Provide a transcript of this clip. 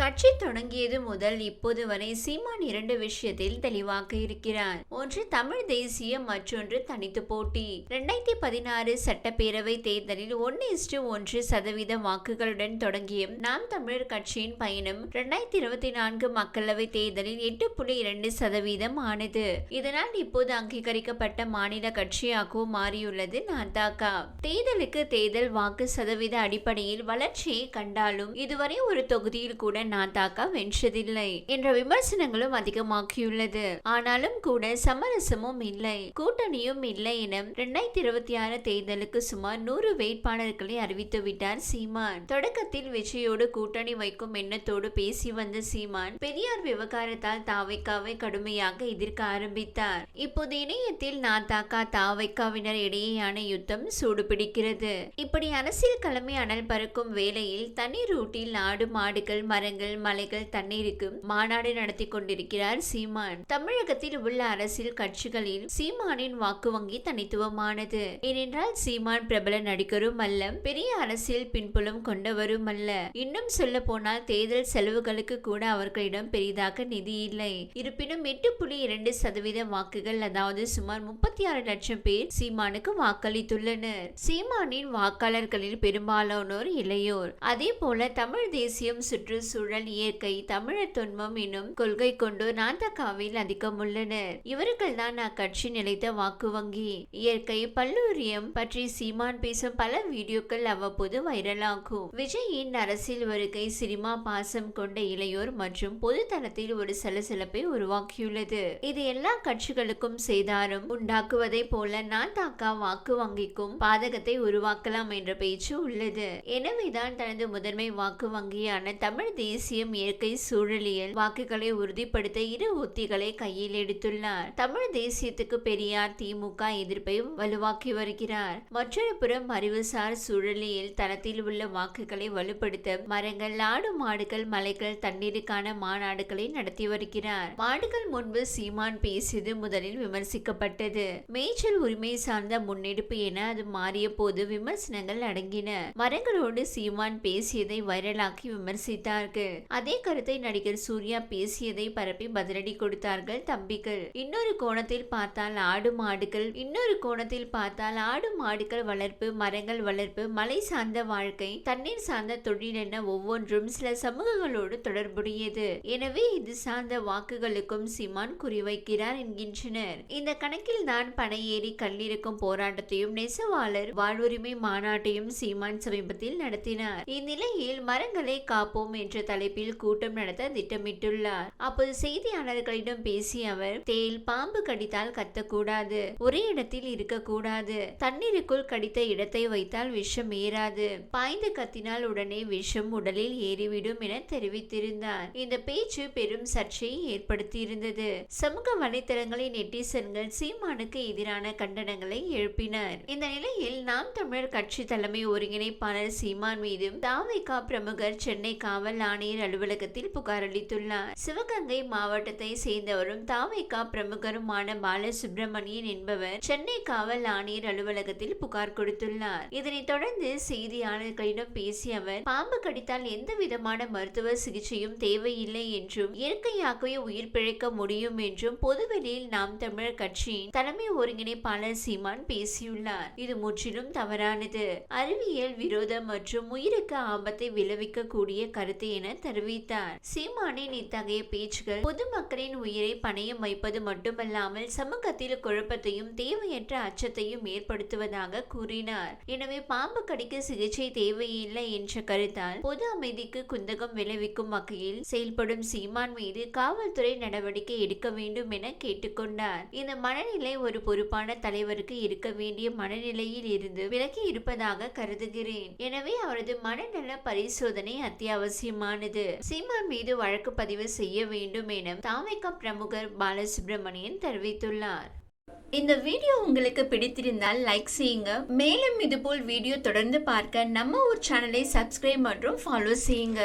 கட்சி தொடங்கியது முதல் இப்போது வரை சீமான் 2 விஷயத்தில் தெளிவாக இருக்கிறார். ஒன்று தமிழ் தேசியம், மற்றொன்று தனித்து போட்டி. 2016 சட்டப்பேரவை தேர்தலில் 1:1% வாக்குகளுடன் தொடங்கிய நாம் தமிழர் கட்சியின் பயணம் 2024 மக்களவை தேர்தலில் 8.2% ஆனது. இதனால் இப்போது அங்கீகரிக்கப்பட்ட மாநில கட்சியாகவும் மாறியுள்ளது நாதாக. தேர்தலுக்கு தேர்தல் வாக்கு சதவீத அடிப்படையில் வளர்ச்சியை கண்டாலும் இதுவரை ஒரு தொகுதியில் கூட நாதாக வென்றதில்லை என்ற விமர்சனங்களும் அதிகமாகியுள்ளது. ஆனாலும் கூட சமரசமும் இல்லை, கூட்டணியும் இல்லை என 2026 தேர்தலுக்கு சுமார் 100 வேட்பாளர்களை அறிவித்துவிட்டார் சீமான். தொடக்கத்தில் விஜயோடு கூட்டணி வைக்கும் எண்ணத்தோடு பேசி வந்த சீமான் பெரியார் விவகாரத்தால் தாவைக்காவை கடுமையாக எதிர்க்க ஆரம்பித்தார். இப்போது இணையத்தில் நாதாக தாவைக்காவினர் இடையேயான யுத்தம் சூடுபிடிக்கிறது. இப்படி அரசியல் களமே அனல் பறக்கும் வேளையில் தனி ரூட்டில் ஆடு மாடுகள் மரங்கள் மலைகள் தண்ணீருக்கு மாநாடு நடத்தி கொண்டிருக்கிறார் சீமான். தமிழகத்தில் உள்ள அரசியல் கட்சிகளில் சீமானின் வாக்கு வங்கி தனித்துவமானது. ஏனென்றால் சீமான் பிரபல நடிகரும் அல்ல, பெரிய அரசியல் பின்புலம் கொண்டவரும் அல்ல. இன்னும் சொல்ல போனால் தேர்தல் செலவுகளுக்கு கூட அவர்களிடம் பெரிதாக நிதி இல்லை. இருப்பினும் 8.2% வாக்குகள், அதாவது சுமார் 36 லட்சம் பேர் சீமானுக்கு வாக்களித்துள்ளனர். சீமானின் வாக்காளர்களில் பெரும்பாலானோர் இளையோர். அதே போல தமிழ் தேசியம், சுற்றுச்சூழல், இயற்கை, தமிழர் துன்பம் எனும் கொள்கை கொண்டு நாதகாவில் அதிகம் உள்ளனர். இவர்கள் தான் அக்கட்சி நிலைத்த வாக்கு வங்கி. இயற்கை, பல்லூரியம் பற்றி சீமான் பேசும் பல வீடியோக்கள் அவ்வப்போது வைரலாகும். விஜயின் அரசியல் வருகை சினிமா பாசம் கொண்ட இளையோர் மற்றும் பொது தளத்தில் ஒரு சலசலப்பை உருவாக்கியுள்ளது. இது எல்லா கட்சிகளுக்கும் சேதாரம் உண்டாக்குவதை போல நாதாக வாக்கு வங்கிக்கும் பாதகத்தை உருவாக்கலாம் என்ற பேச்சு உள்ளது. எனவேதான் தனது முதன்மை வாக்கு வங்கியான தமிழ் தேசியம், இயற்கை, சூழலியல் வாக்குகளை உறுதிப்படுத்த 2 உத்திகளை கையில் எடுத்துள்ளார். தமிழ் தேசியத்துக்கு பெரியார் திமுக எதிர்ப்பை வலுவாக்கி வருகிறார். மற்றொரு புறம் அறிவுசார் சூழலியல் தளத்தில் உள்ள வாக்குகளை வலுப்படுத்த மரங்கள், ஆடு மாடுகள், மலைகள் தண்ணீருக்கான மாநாடுகளை நடத்தி வருகிறார். மாடுகள் முன்பு சீமான் பேசியது முதலில் விமர்சிக்கப்பட்டது. மேய்ச்சல் உரிமை சார்ந்த முன்னெடுப்பு என அது மாறிய போது விமர்சனங்கள் அடங்கின. மரங்களோடு சீமான் பேசியதை வைரலாக்கி விமர்சித்தார்கள். அதே கருத்தை நடிகர் சூர்யா பேசியதை பரப்பி பதிலடி கொடுத்தார்கள் தம்பிகள். இன்னொரு கோணத்தில் பார்த்தால் ஆடு மாடுகள், வளர்ப்பு, மரங்கள் வளர்ப்பு, மலை சார்ந்த வாழ்க்கை, தண்ணீர் சார்ந்த தொழில் என ஒவ்வொன்றும் சில சமூகங்களோடு தொடர்புடையது. எனவே இது சார்ந்த வாக்குகளுக்கும் சீமான் குறிவைக்கிறார் என்கின்றனர். இந்த கணக்கில் தான் பனையேறி கல்லிருக்கும் போராட்டத்தையும் நெசவாளர் வாழ்வுரிமை மாநாட்டையும் சீமான் சமீபத்தில் நடத்தினார். இந்நிலையில் மரங்களை காப்போம் என்ற தலைப்பில் கூட்டம் நடத்த திட்டமிட்டுள்ளார். அப்போது செய்தியாளர்களிடம் பேசிய அவர், தேல் பாம்பு கடித்தால் கத்தக்கூடாது, ஒரே இடத்தில் இருக்கக்கூடாது, தண்ணீருக்குள் கடித்த இடத்தை வைத்தால் விஷம் ஏறாது, பாய்ந்து கத்தினால் உடனே விஷம் உடலில் ஏறிவிடும் என தெரிவித்திருந்தார். இந்த பேச்சு பெரும் சர்ச்சையை ஏற்படுத்தியிருந்தது. சமூக வலைதளங்களில் நெட்டிசன்கள் சீமானுக்கு எதிரான கண்டனங்களை எழுப்பினர். இந்த நிலையில் நாம் தமிழர் கட்சி தலைமை ஒருங்கிணைப்பாளர் சீமான் மீதும் தாவைக்கா பிரமுகர் சென்னை காவல் ஆணையர் அலுவலகத்தில் புகார் அளித்துள்ளார். சிவகங்கை மாவட்டத்தை சேர்ந்தவரும் தாவைக்கா பிரமுகருமான பாலசுப்ரமணியன் என்பவர் சென்னை காவல் ஆணையர் அலுவலகத்தில் புகார் கொடுத்துள்ளார். இதனைத் தொடர்ந்து செய்தியாளர்களிடம் பேசிய அவர், பாம்பு கடித்தால் எந்த விதமான மருத்துவ சிகிச்சையும் தேவையில்லை என்றும் இயற்கையாகவே உயிர் பிழைக்க முடியும் என்றும் பொதுவெளியில் நாம் தமிழர் கட்சியின் தலைமை ஒருங்கிணைப்பாளர் சீமான் பேசியுள்ளார். இது முற்றிலும் தவறானது, அறிவியல் விரோதம் மற்றும் உயிருக்கு ஆபத்தை விளைவிக்க கூடிய கருத்து என தெரிவித்தார். சீமானின் இத்தகைய பேச்சுகள் பொதுமக்களின் உயிரை பணயம் வைப்பது மட்டுமல்லாமல் சமூகத்தில் குழப்பத்தையும் தேவையற்ற அச்சத்தையும் ஏற்படுத்துவதாக கூறினார். எனவே பாம்பு கடிக்க சிகிச்சை தேவையில்லை என்ற கருத்தால் பொது அமைதிக்கு குந்தகம் விளைவிக்கும் வகையில் செயல்படும் சீமான் மீது காவல்துறை நடவடிக்கை எடுக்க வேண்டும் என கேட்டுக்கொண்டார். இந்த மனநிலை ஒரு பொறுப்பான தலைவருக்கு இருக்க வேண்டிய மனநிலையில் இருந்து விலகி இருப்பதாக கருதுகிறேன். எனவே அவரது மனநல பரிசோதனை அத்தியாவசியமானது. சீமான் மீது வழக்கு பதிவு செய்ய வேண்டும் என தாவைக்கா பிரமுகர் பாலசுப்ரமணியன் தெரிவித்துள்ளார். இந்த வீடியோ உங்களுக்கு பிடித்திருந்தால் லைக் செய்யுங்க. மேலும் இதுபோல் வீடியோ தொடர்ந்து பார்க்க நம்ம ஒரு சேனலை சப்ஸ்கிரைப் மற்றும் ஃபாலோ செய்யுங்க.